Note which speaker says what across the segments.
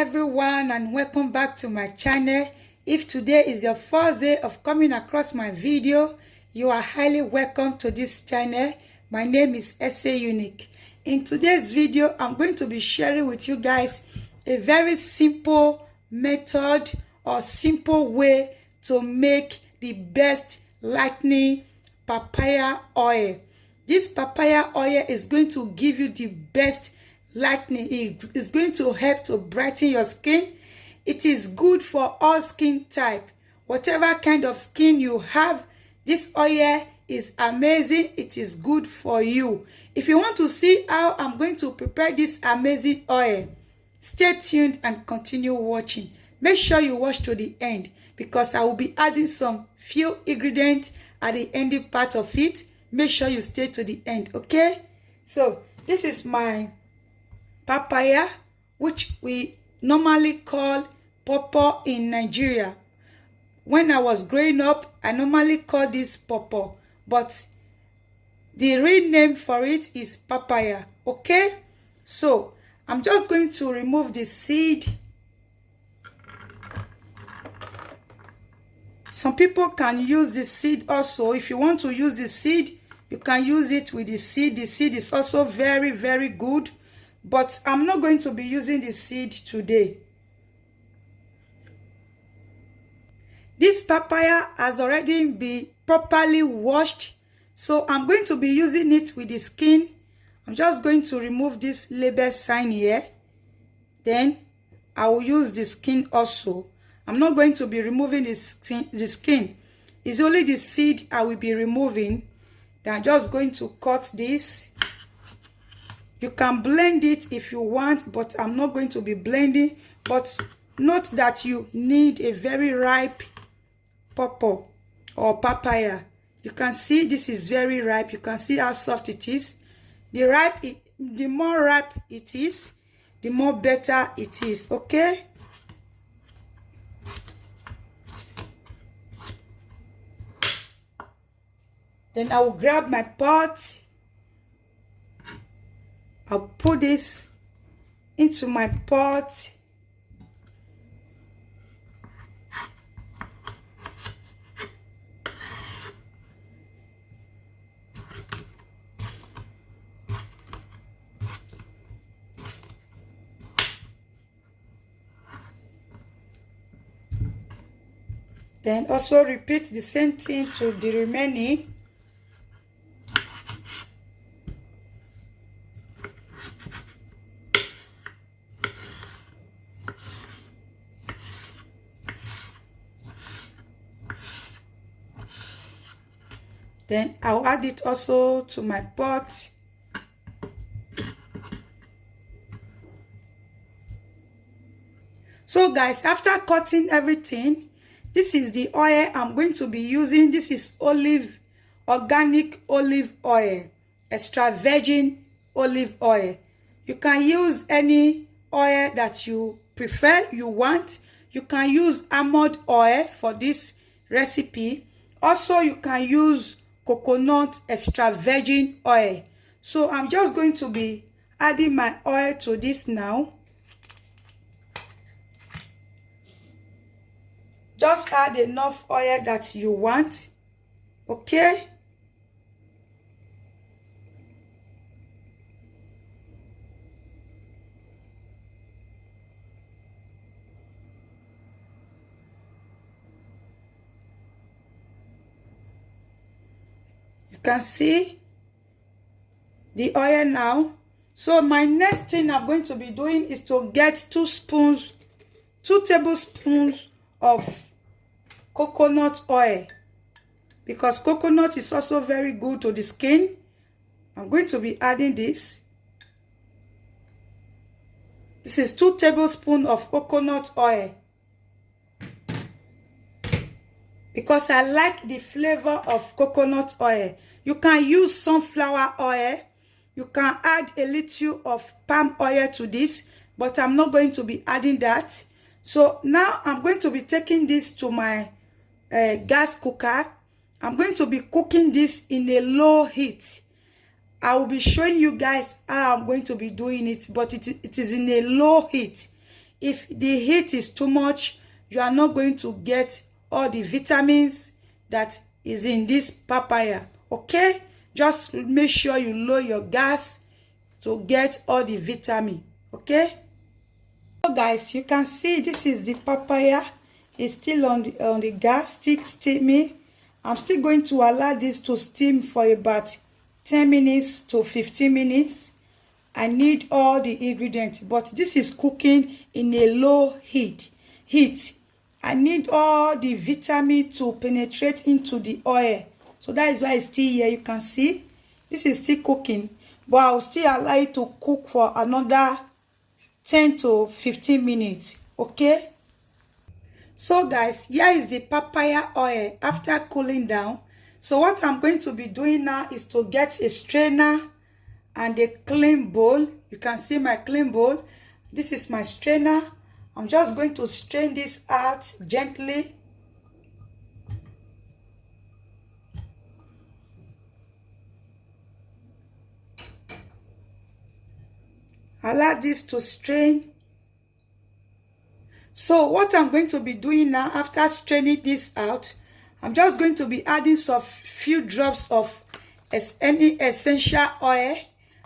Speaker 1: everyone, and welcome back to my channel. If today is your first day of coming across my video, you are highly welcome to this channel. My name is SA Unique. In today's video, I'm going to be sharing with you guys a very simple method or simple way to make the best lightning papaya oil. This papaya oil is going to give you the best lightning. It is going to help to brighten your skin. It is good for all skin type. Whatever kind of skin you have, this oil is amazing. It is good for you. If you want to see how I'm going to prepare this amazing oil, stay tuned and continue watching. Make sure you watch to the end because I will be adding some few ingredients at the ending part of it. Make sure you stay to the end, okay? So this is my papaya, which we normally call pawpaw in Nigeria. When I was growing up, I normally call this pawpaw, but the real name for it is papaya, okay? So I'm just going to remove the seed. Some people can use the seed also. If you want to use the seed, you can use it with the seed. The seed is also very, very good. But I'm not going to be using the seed today. This papaya has already been properly washed. So I'm going to be using it with the skin. I'm just going to remove this label sign here. Then I will use the skin also. I'm not going to be removing the skin. It's only the seed I will be removing. Then I'm just going to cut this. You can blend it if you want, but I'm not going to be blending. But note that you need a very ripe pawpaw or papaya. You can see this is very ripe. You can see how soft it is. The more ripe it is, the more better it is, okay? Then I will grab my pot. I'll put this into my pot. Then also repeat the same thing to the remaining. Then I'll add it also to my pot. So guys, after cutting everything, this is the oil I'm going to be using. This is organic olive oil, extra virgin olive oil. You can use any oil that you prefer, you want. You can use almond oil for this recipe. Also, you can use coconut extra virgin oil. So I'm just going to be adding my oil to this now. Just add enough oil that you want, okay? You can see the oil now. So my next thing I'm going to be doing is to get 2 tablespoons of coconut oil, because coconut is also very good to the skin. I'm going to be adding this. This is 2 tablespoons of coconut oil, because I like the flavor of coconut oil. You can use sunflower oil. You can add a little of palm oil to this, but I'm not going to be adding that. So now I'm going to be taking this to my gas cooker. I'm going to be cooking this in a low heat. I will be showing you guys how I'm going to be doing it, but it is in a low heat. If the heat is too much, you are not going to get all the vitamins that is in this papaya. Okay, just make sure you lower your gas to get all the vitamin. Okay, so guys, you can see this is the papaya. It's still on the gas, still steaming. I'm still going to allow this to steam for about 10 minutes to 15 minutes. I need all the ingredients, but this is cooking in a low heat. I need all the vitamin to penetrate into the oil. So that is why it's still here. You can see this is still cooking, but I'll still allow it to cook for another 10 to 15 minutes. Okay, so guys, here is the papaya oil after cooling down. So what I'm going to be doing now is to get a strainer and a clean bowl. You can see my clean bowl. This is my strainer. I'm just going to strain this out gently. Allow this to strain. So what I'm going to be doing now after straining this out, I'm just going to be adding some few drops of any essential oil.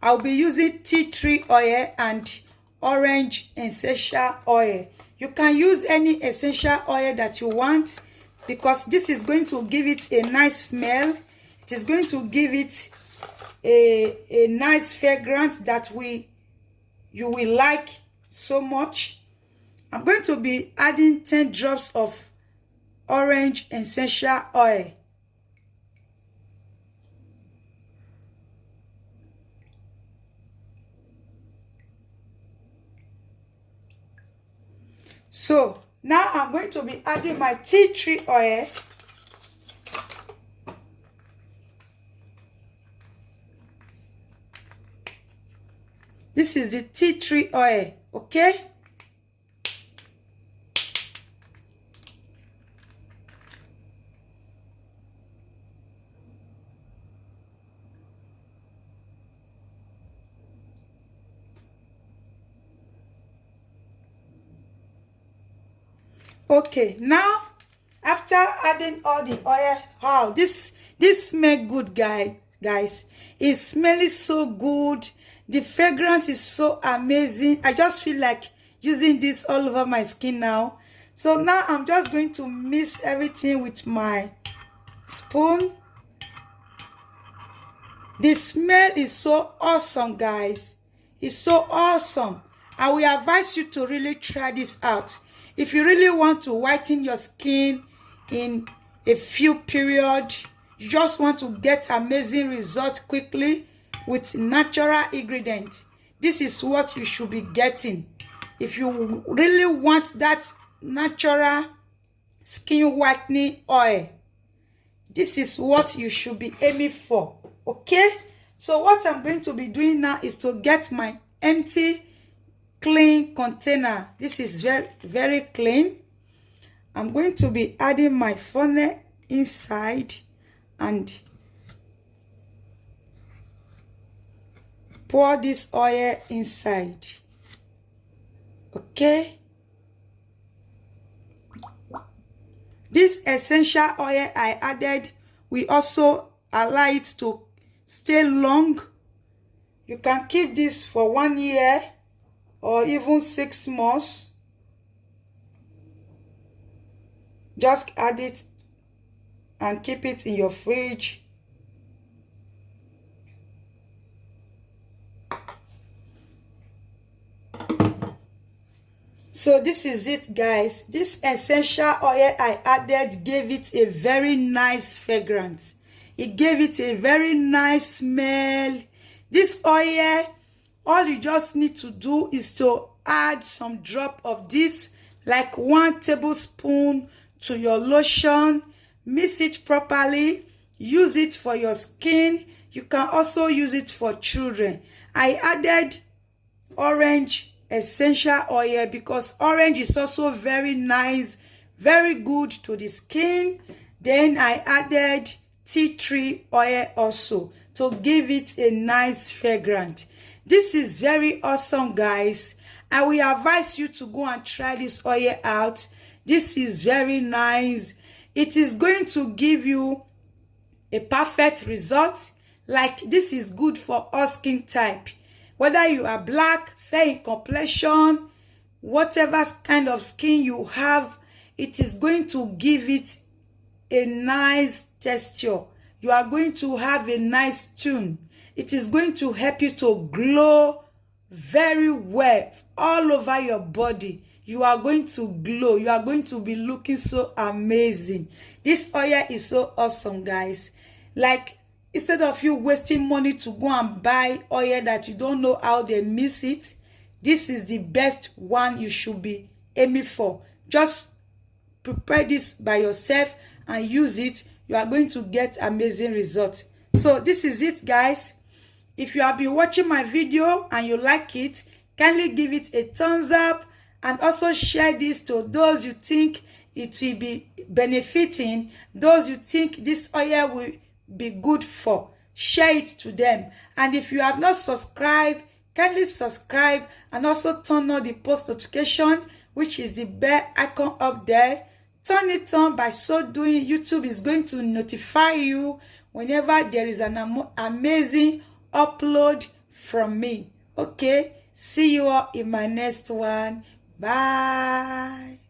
Speaker 1: I'll be using tea tree oil and orange essential oil. You can use any essential oil that you want, because this is going to give it a nice smell. It is going to give it a nice fragrance that you will like so much. I'm going to be adding 10 drops of orange essential oil. So now I'm going to be adding my tea tree oil. This is the tea tree oil, okay? Okay, now after adding all the oil, wow, this smell good, guys. It smells so good. The fragrance is so amazing. I just feel like using this all over my skin now. So now I'm just going to mix everything with my spoon. The smell is so awesome, guys. It's so awesome. I will advise you to really try this out. If you really want to whiten your skin in a few periods, you just want to get amazing results quickly with natural ingredients, this is what you should be getting. If you really want that natural skin whitening oil, this is what you should be aiming for. Okay, so what I'm going to be doing now is to get my empty clean container. This is very clean. I'm going to be adding my funnel inside and pour this oil inside. Okay, this essential oil I added, we also allow it to stay long. You can keep this for 1 year or even 6 months. Just add it and keep it in your fridge. So this is it, guys. This essential oil I added gave it a very nice fragrance. It gave it a very nice smell. This oil, all you just need to do is to add some drop of this, like 1 tablespoon to your lotion. Mix it properly. Use it for your skin. You can also use it for children. I added orange essential oil because orange is also very nice, very good to the skin. Then I added tea tree oil also to give it a nice fragrance. This is very awesome, guys. I will advise you to go and try this oil out. This is very nice. It is going to give you a perfect result. Like, this is good for all skin type, whether you are black, fair in complexion, whatever kind of skin you have. It is going to give it a nice texture. You are going to have a nice tone. It is going to help you to glow very well all over your body. You are going to glow. You are going to be looking so amazing. This oil is so awesome, guys. Like, instead of you wasting money to go and buy oil that you don't know how they mix it, this is the best one you should be aiming for. Just prepare this by yourself and use it. You are going to get amazing results. So this is it, guys. If you have been watching my video and you like it, kindly give it a thumbs up, and also share this to those you think it will be benefiting, those you think this oil will be good for. Share it to them. And if you have not subscribed, kindly subscribe and also turn on the post notification, which is the bell icon up there. Turn it on. By so doing, YouTube is going to notify you whenever there is an amazing upload from me. Okay, see you all in my next one. Bye.